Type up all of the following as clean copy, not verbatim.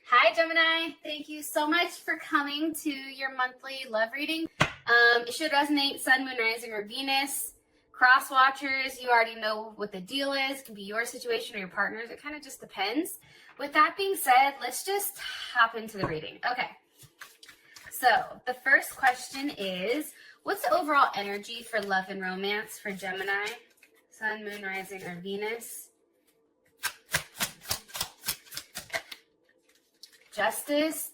Hi, Gemini. Thank you so much for coming to your monthly love reading. It should resonate Sun, Moon, Rising, or Venus. Cross watchers, you already know what the deal is. It can be your situation or your partner's. It kind of just depends. With that being said, let's just hop into the reading. Okay. So the first question is, what's the overall energy for love and romance for Gemini? Sun, Moon, Rising, or Venus? Justice.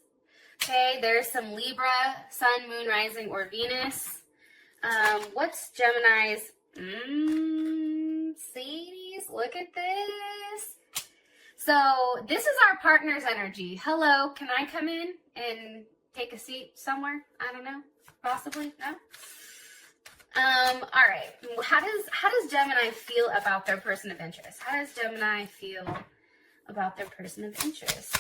Okay, there's some Libra, Sun, Moon, Rising, or Venus. What's Gemini's? Sadie's, look at this. So this is our partner's energy. Hello, can I come in and take a seat somewhere? I don't know, possibly, no? All right, how does Gemini feel about their person of interest? How does Gemini feel about their person of interest?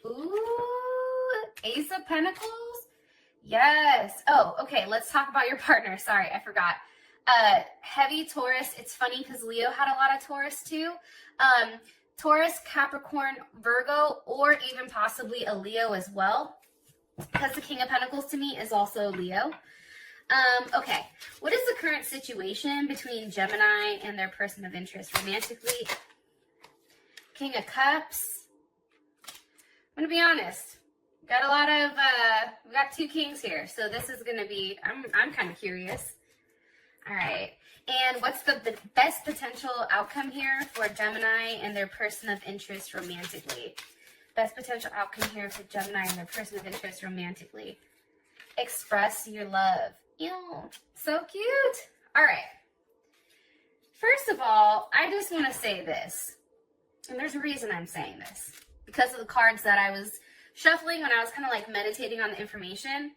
Ooh, Ace of Pentacles? Yes. Oh, okay, let's talk about your partner. Sorry, I forgot. Heavy Taurus. It's funny because Leo had a lot of Taurus too. Taurus, Capricorn, Virgo, or even possibly a Leo as well. Because the King of Pentacles to me is also Leo. Okay, what is the current situation between Gemini and their person of interest romantically? King of Cups. I'm gonna be honest. Got a lot of we got two kings here, so this is gonna be. I'm kind of curious. All right, and what's the best potential outcome here for Gemini and their person of interest romantically? Best potential outcome here for Gemini and their person of interest romantically. Express your love. Ew, so cute. All right. First of all, I just want to say this, and there's a reason I'm saying this. Because of the cards that I was shuffling when I was kind of like meditating on the information.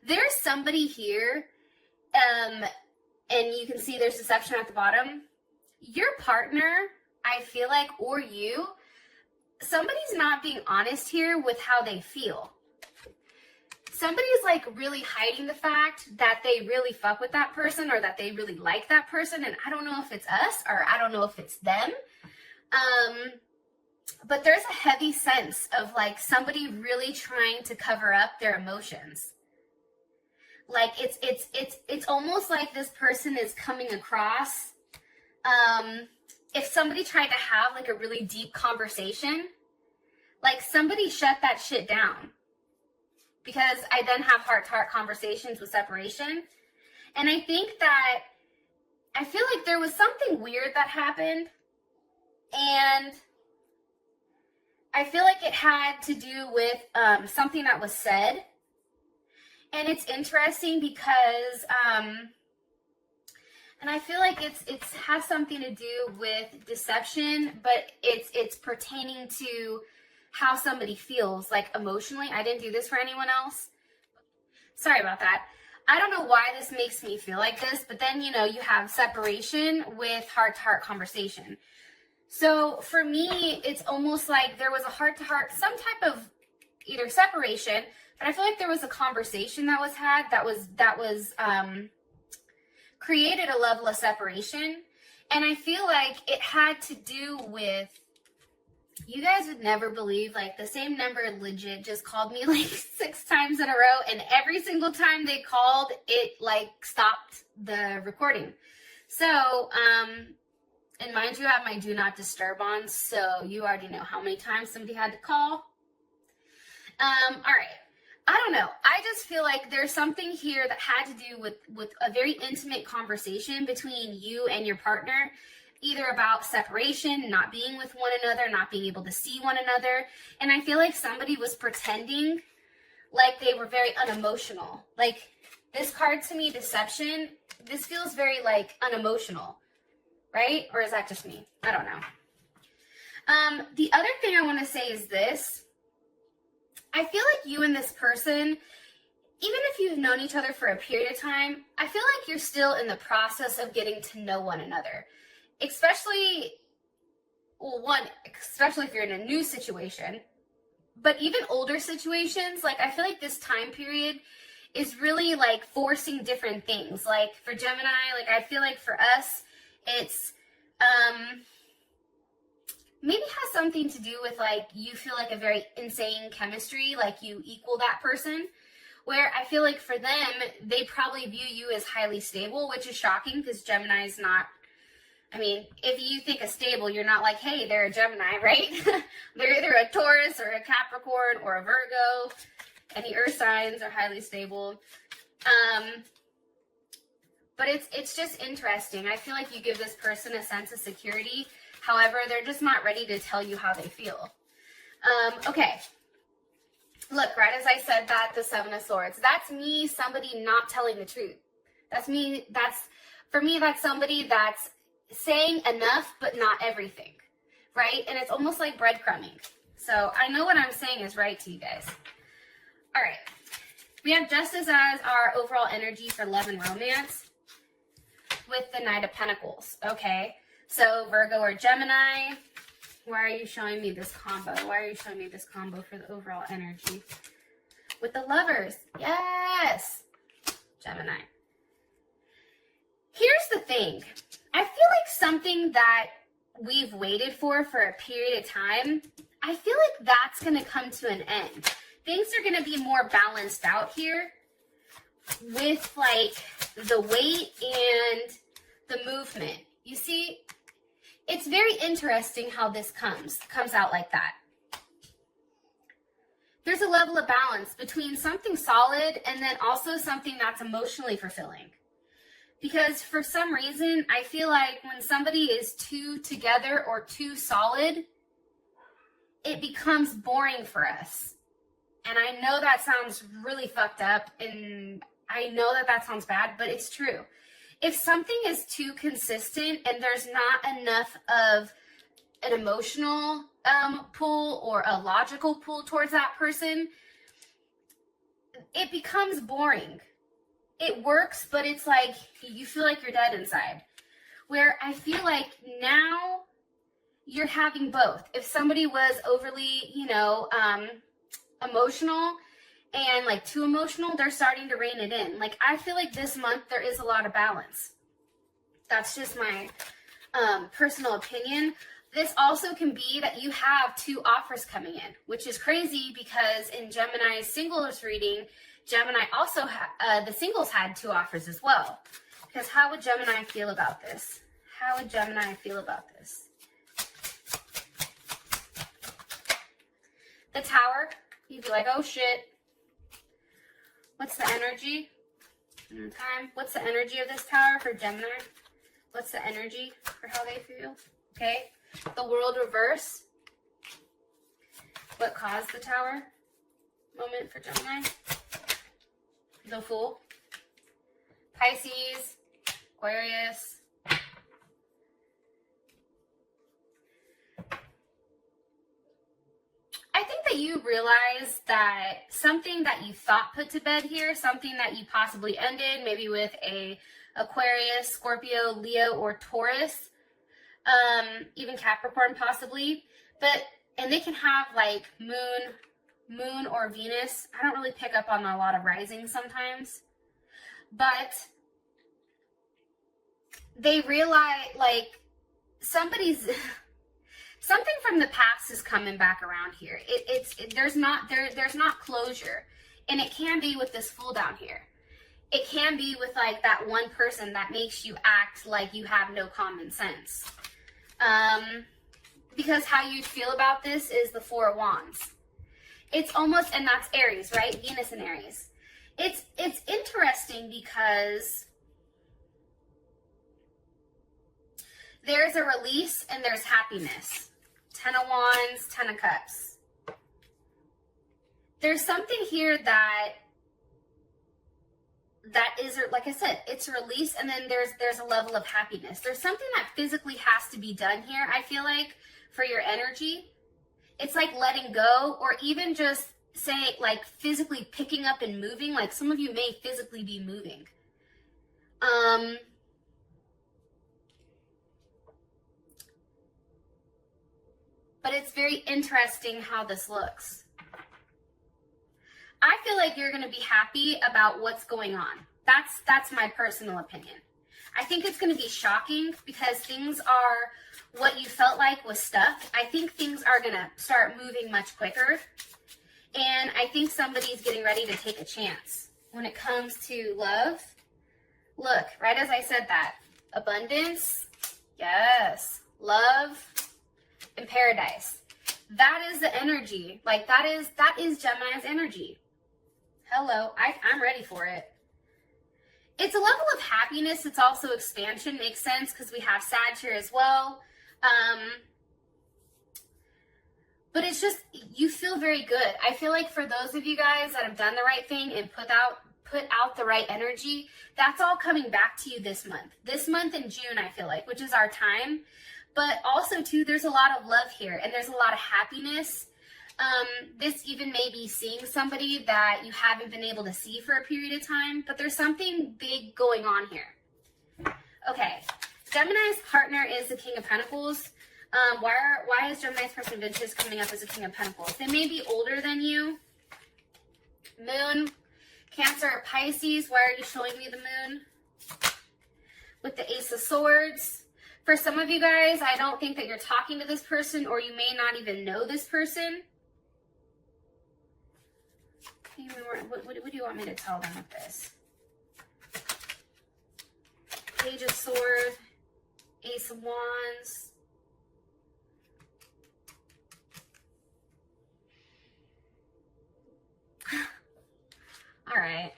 There's somebody here, and you can see there's deception at the bottom. Your partner, I feel like, or you, somebody's not being honest here with how they feel. Somebody's like really hiding the fact that they really fuck with that person or that they really like that person, and I don't know if it's us or I don't know if it's them. But there's a heavy sense of like somebody really trying to cover up their emotions. Like it's almost like this person is coming across. If somebody tried to have like a really deep conversation, like somebody shut that shit down. Because I then have heart-to-heart conversations with separation. And I think that I feel like there was something weird that happened. And I feel like it had to do with something that was said. And it's interesting because, and I feel like it has something to do with deception, but it's pertaining to how somebody feels, like emotionally. I didn't do this for anyone else. Sorry about that. I don't know why this makes me feel like this, but then, you know, you have separation with heart-to-heart conversation. So for me, it's almost like there was a heart-to-heart, some type of either separation, but I feel like there was a conversation that was had that was created a level of separation. And I feel like it had to do with, you guys would never believe, like the same number legit just called me like 6 times in a row, and every single time they called, it like stopped the recording. So, and mind you, I have my do not disturb on, so you already know how many times somebody had to call. All right. I don't know. I just feel like there's something here that had to do with a very intimate conversation between you and your partner, either about separation, not being with one another, not being able to see one another. And I feel like somebody was pretending like they were very unemotional. Like this card to me, deception, this feels very like unemotional. Right? Or is that just me? I don't know. The other thing I want to say is this. I feel like you and this person, even if you've known each other for a period of time, I feel like you're still in the process of getting to know one another. Especially if you're in a new situation. But even older situations, like I feel like this time period is really like forcing different things. Like for Gemini, like I feel like for us, it's maybe has something to do with like you feel like a very insane chemistry, like you equal that person, where I feel like for them, they probably view you as highly stable, which is shocking because Gemini is not, I mean, if you think of stable, you're not like, hey, they're a Gemini, right? They're either a Taurus or a Capricorn or a Virgo. Any earth signs are highly stable. But it's just interesting. I feel like you give this person a sense of security. However, they're just not ready to tell you how they feel. Okay. Look, right as I said that, the Seven of Swords. That's me, somebody not telling the truth. That's me. For me, that's somebody that's saying enough, but not everything. Right? And it's almost like breadcrumbing. So I know what I'm saying is right to you guys. All right. We have Justice as our overall energy for love and romance with the Knight of Pentacles. Okay. So Virgo or Gemini, why are you showing me this combo? Why are you showing me this combo for the overall energy? With the Lovers. Yes. Gemini. Here's the thing. I feel like something that we've waited for a period of time, I feel like that's going to come to an end. Things are going to be more balanced out here with like the weight and the movement. You see, it's very interesting how this comes out like that. There's a level of balance between something solid and then also something that's emotionally fulfilling. Because for some reason, I feel like when somebody is too together or too solid, it becomes boring for us. And I know that sounds really fucked up, and I know that sounds bad, but it's true. If something is too consistent and there's not enough of an emotional pull or a logical pull towards that person, it becomes boring. It works, but it's like you feel like you're dead inside. Where I feel like now you're having both. If somebody was overly, emotional and like too emotional, they're starting to rein it in. Like I feel like this month there is a lot of balance. That's just my personal opinion. This also can be that you have two offers coming in, which is crazy because in Gemini's singles reading, Gemini also the singles had two offers as well. Because how would Gemini feel about this? How would Gemini feel about this? The Tower. You'd be like, oh shit. What's the energy? Time. What's the energy of this Tower for Gemini? What's the energy for how they feel? Okay. The World reverse. What caused the Tower moment for Gemini? The Fool. Pisces. Aquarius. I think that you realize that something that you thought put to bed here, something that you possibly ended, maybe with a Aquarius, Scorpio, Leo, or Taurus, even Capricorn possibly, and they can have like moon or Venus. I don't really pick up on a lot of rising sometimes, but they realize like something from the past is coming back around here. There's not closure, and it can be with this Fool down here. It can be with like that one person that makes you act like you have no common sense. Because how you feel about this is the Four of Wands. It's almost, and that's Aries, right? Venus and Aries. It's interesting because there's a release and there's happiness. 10 of Wands, 10 of Cups. There's something here that is, like I said, it's a release, and then there's a level of happiness. There's something that physically has to be done here, I feel like, for your energy. It's like letting go, or even just saying, like, physically picking up and moving. Like, some of you may physically be moving. But it's very interesting how this looks. I feel like you're going to be happy about what's going on. That's my personal opinion. I think it's going to be shocking because things are what you felt like was stuck. I think things are going to start moving much quicker. And I think somebody's getting ready to take a chance when it comes to love. Look, right as I said that, abundance, yes, love, and paradise. That is the energy. Like that is Gemini's energy. Hello, I'm ready for it. It's a level of happiness. It's also expansion. Makes sense because we have Sag here as well. But it's just, you feel very good. I feel like for those of you guys that have done the right thing and put out the right energy, that's all coming back to you this month. This month in June, I feel like, which is our time. But also, too, there's a lot of love here, and there's a lot of happiness. This even may be seeing somebody that you haven't been able to see for a period of time, but there's something big going on here. Okay, Gemini's partner is the King of Pentacles. Why is Gemini's person Ventus coming up as a King of Pentacles? They may be older than you. Moon, Cancer, Pisces. Why are you showing me the moon? With the Ace of Swords. For some of you guys, I don't think that you're talking to this person, or you may not even know this person. What do you want me to tell them with this? Page of Swords, Ace of Wands. All right.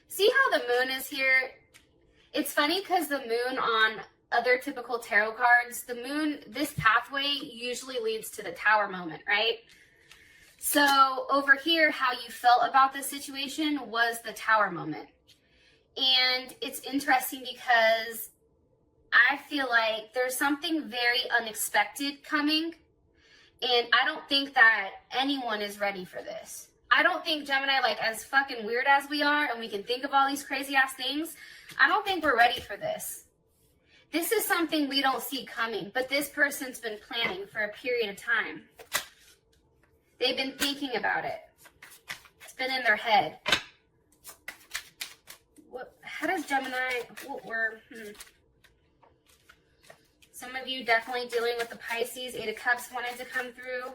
See how the moon is here? It's funny because the moon on other typical tarot cards, the moon, this pathway usually leads to the Tower moment, right? So over here, how you felt about this situation was the Tower moment. And it's interesting because I feel like there's something very unexpected coming. And I don't think that anyone is ready for this. I don't think Gemini, like as fucking weird as we are and we can think of all these crazy ass things, I don't think we're ready for this. This is something we don't see coming, but this person's been planning for a period of time. They've been thinking about it. It's been in their head. How does Gemini, Some of you definitely dealing with the Pisces. Eight of Cups wanted to come through.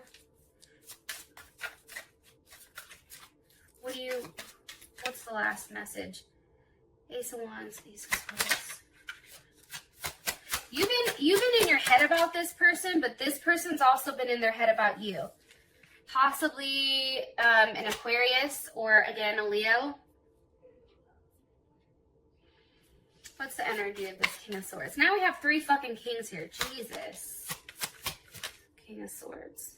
What's the last message? Ace of Wands, Ace of Swords. You've been in your head about this person, but this person's also been in their head about you. Possibly an Aquarius or, again, a Leo. What's the energy of this King of Swords? Now we have 3 fucking kings here. Jesus. King of Swords.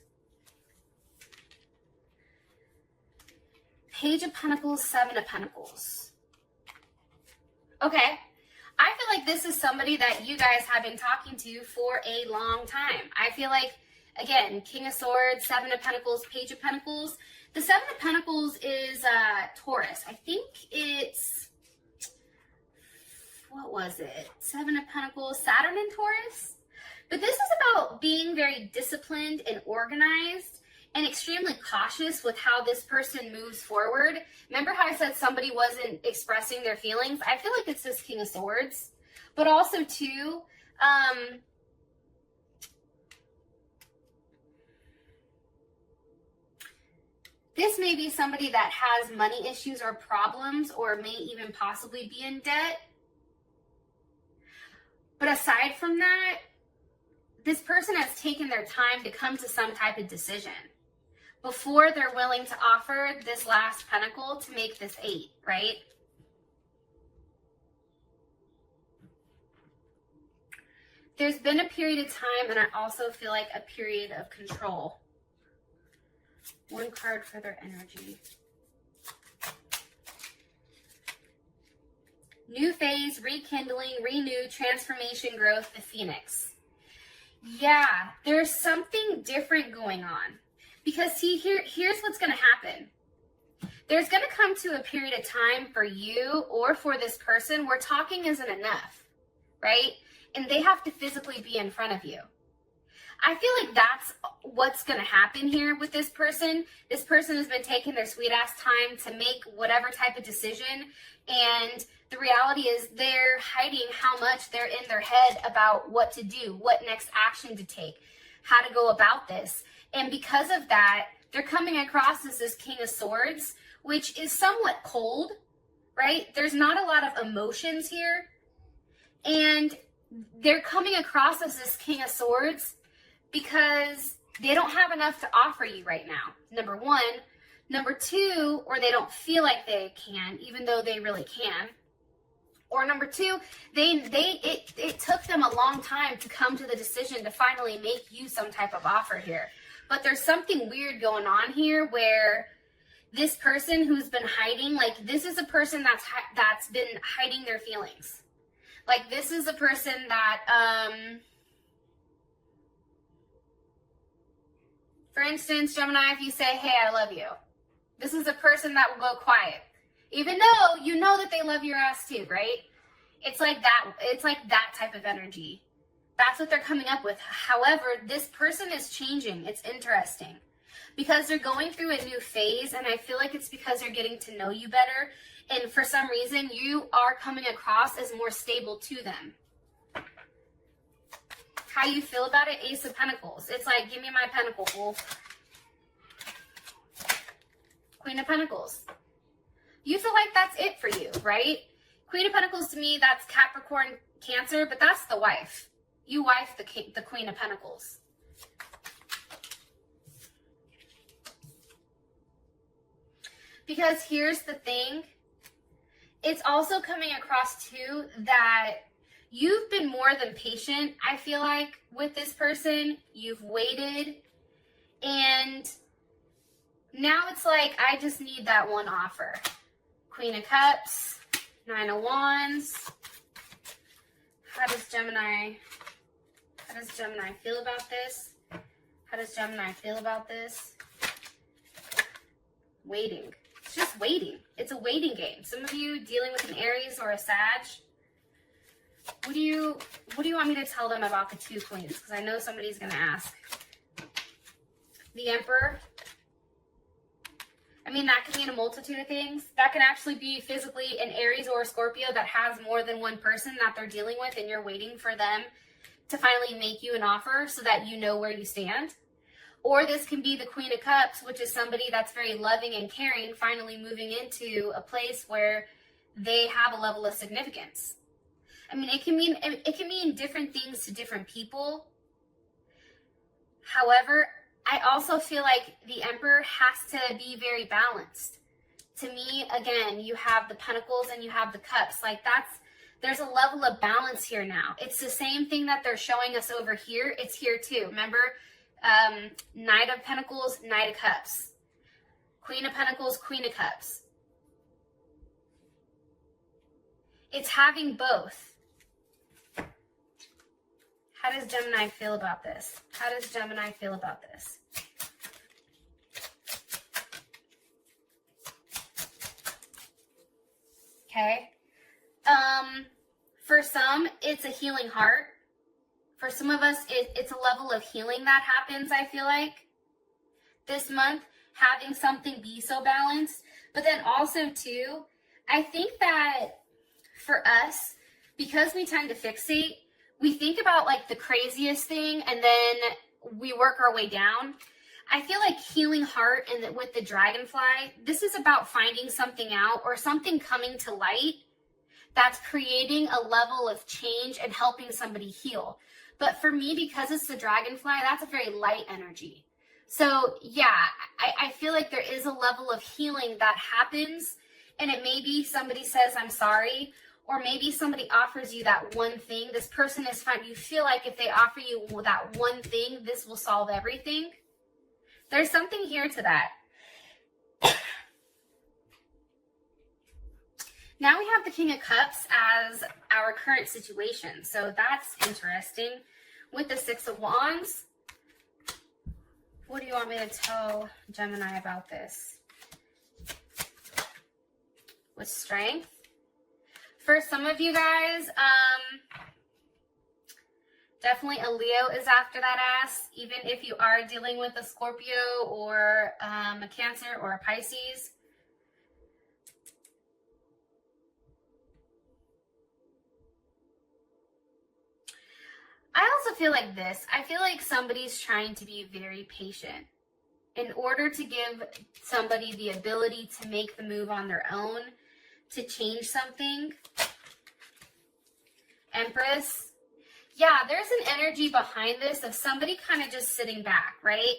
Page of Pentacles, 7 of Pentacles. Okay. I feel like this is somebody that you guys have been talking to for a long time. I feel like, again, King of Swords, 7 of Pentacles, Page of Pentacles. The 7 of Pentacles is Taurus. I think it's, what was it? 7 of Pentacles, Saturn and Taurus. But this is about being very disciplined and organized and extremely cautious with how this person moves forward. Remember how I said somebody wasn't expressing their feelings? I feel like it's this King of Swords. But also, too, this may be somebody that has money issues or problems or may even possibly be in debt. But aside from that, this person has taken their time to come to some type of decision before they're willing to offer this last pentacle to make this 8, right? There's been a period of time, and I also feel like a period of control. 1 card for their energy. New phase, rekindling, renew, transformation, growth, the Phoenix. Yeah, there's something different going on. Because see, here's what's going to happen. There's going to come to a period of time for you or for this person where talking isn't enough, right? And they have to physically be in front of you. I feel like that's what's going to happen here with this person. This person has been taking their sweet ass time to make whatever type of decision. And the reality is they're hiding how much they're in their head about what to do, what next action to take, how to go about this. And because of that, they're coming across as this King of Swords, which is somewhat cold, right? There's not a lot of emotions here. And they're coming across as this King of Swords because they don't have enough to offer you right now, number one. Number two, or they don't feel like they can, even though they really can. Or number two, it took them a long time to come to the decision to finally make you some type of offer here. But there's something weird going on here where this person who's been hiding, like this is a person that's been hiding their feelings. Like this is a person that, for instance, Gemini, if you say, hey, I love you, this is a person that will go quiet. Even though you know that they love your ass too, right? It's like that type of energy. That's what they're coming up with. However, this person is changing. It's interesting because they're going through a new phase, and I feel like it's because they're getting to know you better. And for some reason, you are coming across as more stable to them. How you feel about it? Ace of Pentacles. It's like, give me my pentacle, wolf. Queen of Pentacles. You feel like that's it for you, right? Queen of Pentacles to me, that's Capricorn, Cancer, but that's the wife. You wife the Queen of Pentacles. Because here's the thing. It's also coming across too that you've been more than patient, I feel like, with this person. You've waited. And now it's like, I just need that one offer. Queen of Cups, Nine of Wands. How does Gemini feel about this? How does Gemini feel about this? Waiting. It's just waiting. It's a waiting game. Some of you dealing with an Aries or a Sag. What do you want me to tell them about the two queens? Because I know somebody's going to ask. The Emperor. I mean, that can mean a multitude of things. That can actually be physically an Aries or a Scorpio that has more than one person that they're dealing with, and you're waiting for them to finally make you an offer so that you know where you stand. Or this can be the Queen of Cups, which is somebody that's very loving and caring, finally moving into a place where they have a level of significance. I mean, it can mean different things to different people. However, I also feel like the Emperor has to be very balanced. To me, again, you have the Pentacles and you have the Cups. Like there's a level of balance here now. It's the same thing that they're showing us over here. It's here too. Remember, Knight of Pentacles, Knight of Cups. Queen of Pentacles, Queen of Cups. It's having both. How does Gemini feel about this? How does Gemini feel about this? Okay. For some, it's a healing heart. For some of us, it's a level of healing that happens, I feel like, this month, having something be so balanced. But then also, too, I think that for us, because we tend to fixate, we think about like the craziest thing and then we work our way down. I feel like healing heart and with the dragonfly, this is about finding something out or something coming to light that's creating a level of change and helping somebody heal. But for me, because it's the dragonfly, that's a very light energy. So yeah, I feel like there is a level of healing that happens, and it may be somebody says, I'm sorry, or maybe somebody offers you that one thing. This person is fine. You feel like if they offer you that one thing, this will solve everything. There's something here to that. Now we have the King of Cups as our current situation. So that's interesting. With the Six of Wands, what do you want me to tell Gemini about this? With Strength. For some of you guys, Definitely a Leo is after that ass, even if you are dealing with a Scorpio or a Cancer or a Pisces. I also feel like this. I feel like somebody's trying to be very patient in order to give somebody the ability to make the move on their own, to change something. Empress. Yeah, there's an energy behind this of somebody kind of just sitting back, right?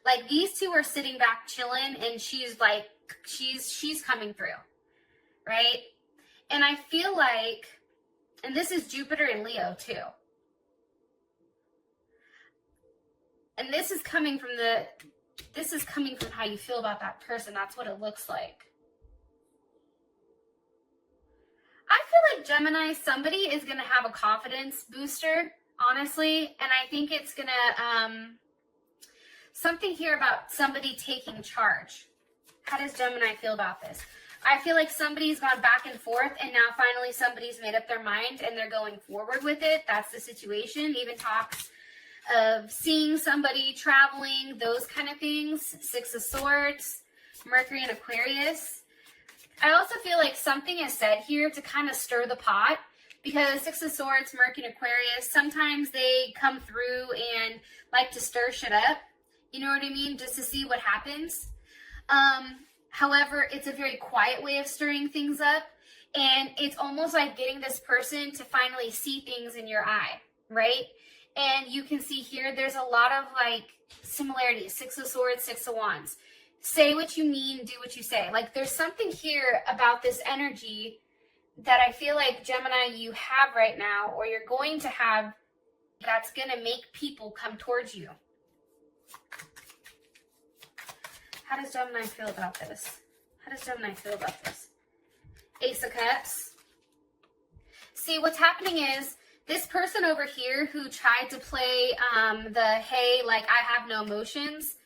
Like these two are sitting back chilling and she's like, she's coming through, right? And I feel like, and this is Jupiter and Leo too. And this is coming from how you feel about that person. That's what it looks like. I feel like Gemini, somebody is going to have a confidence booster, honestly. And I think it's going to, something here about somebody taking charge. How does Gemini feel about this? I feel like somebody's gone back and forth and now finally somebody's made up their mind and they're going forward with it. That's the situation. Even talks of seeing somebody traveling, those kind of things. Six of Swords, Mercury and Aquarius. I also feel like something is said here to kind of stir the pot, because Six of Swords, Mercury and Aquarius, sometimes they come through and like to stir shit up. You know what I mean? Just to see what happens. However, it's a very quiet way of stirring things up. And it's almost like getting this person to finally see things in your eye, right? And you can see here, there's a lot of like similarities. Six of Swords, Six of Wands. Say what you mean, do what you say. Like there's something here about this energy that I feel like Gemini you have right now, or you're going to have, that's going to make people come towards you. How does Gemini feel about this? How does Gemini feel about this? Ace of Cups. See, what's happening is this person over here who tried to play the, hey, like I have no emotions.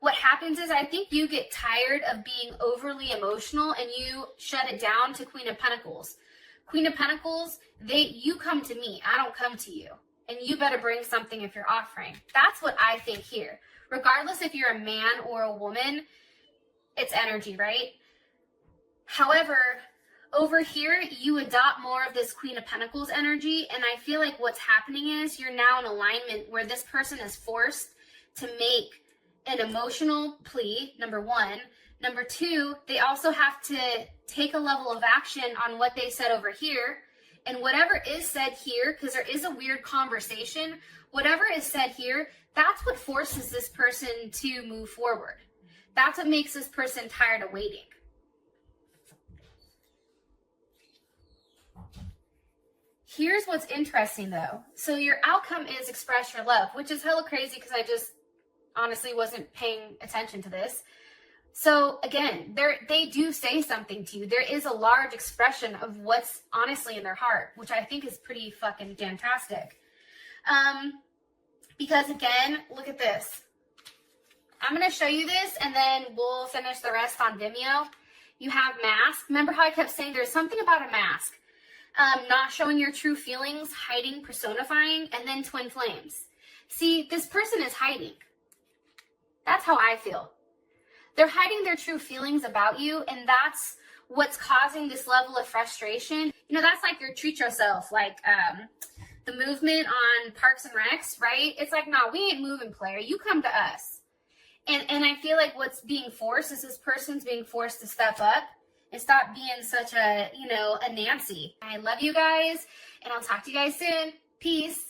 What happens is I think you get tired of being overly emotional and you shut it down to Queen of Pentacles. Queen of Pentacles, you come to me. I don't come to you. And you better bring something if you're offering. That's what I think here. Regardless if you're a man or a woman, it's energy, right? However, over here, you adopt more of this Queen of Pentacles energy. And I feel like what's happening is you're now in alignment where this person is forced to make an emotional plea, number one. Number two, they also have to take a level of action on what they said over here. And whatever is said here, because there is a weird conversation, whatever is said here, that's what forces this person to move forward. That's what makes this person tired of waiting. Here's what's interesting though. So your outcome is express your love, which is hella crazy because I just honestly wasn't paying attention to this. So again, they do say something to you. There is a large expression of what's honestly in their heart, which I think is pretty fucking fantastic. Because again, look at this. I'm going to show you this and then we'll finish the rest on Vimeo. You have mask. Remember how I kept saying there's something about a mask. Not showing your true feelings, hiding, personifying, and then twin flames. See, this person is hiding. That's how I feel. They're hiding their true feelings about you, and that's what's causing this level of frustration. You know, that's like your treat yourself, like the movement on Parks and Recs, right? It's like, no, we ain't moving, player. You come to us. And I feel like what's being forced is this person's being forced to step up and stop being such a, you know, a Nancy. I love you guys, and I'll talk to you guys soon. Peace.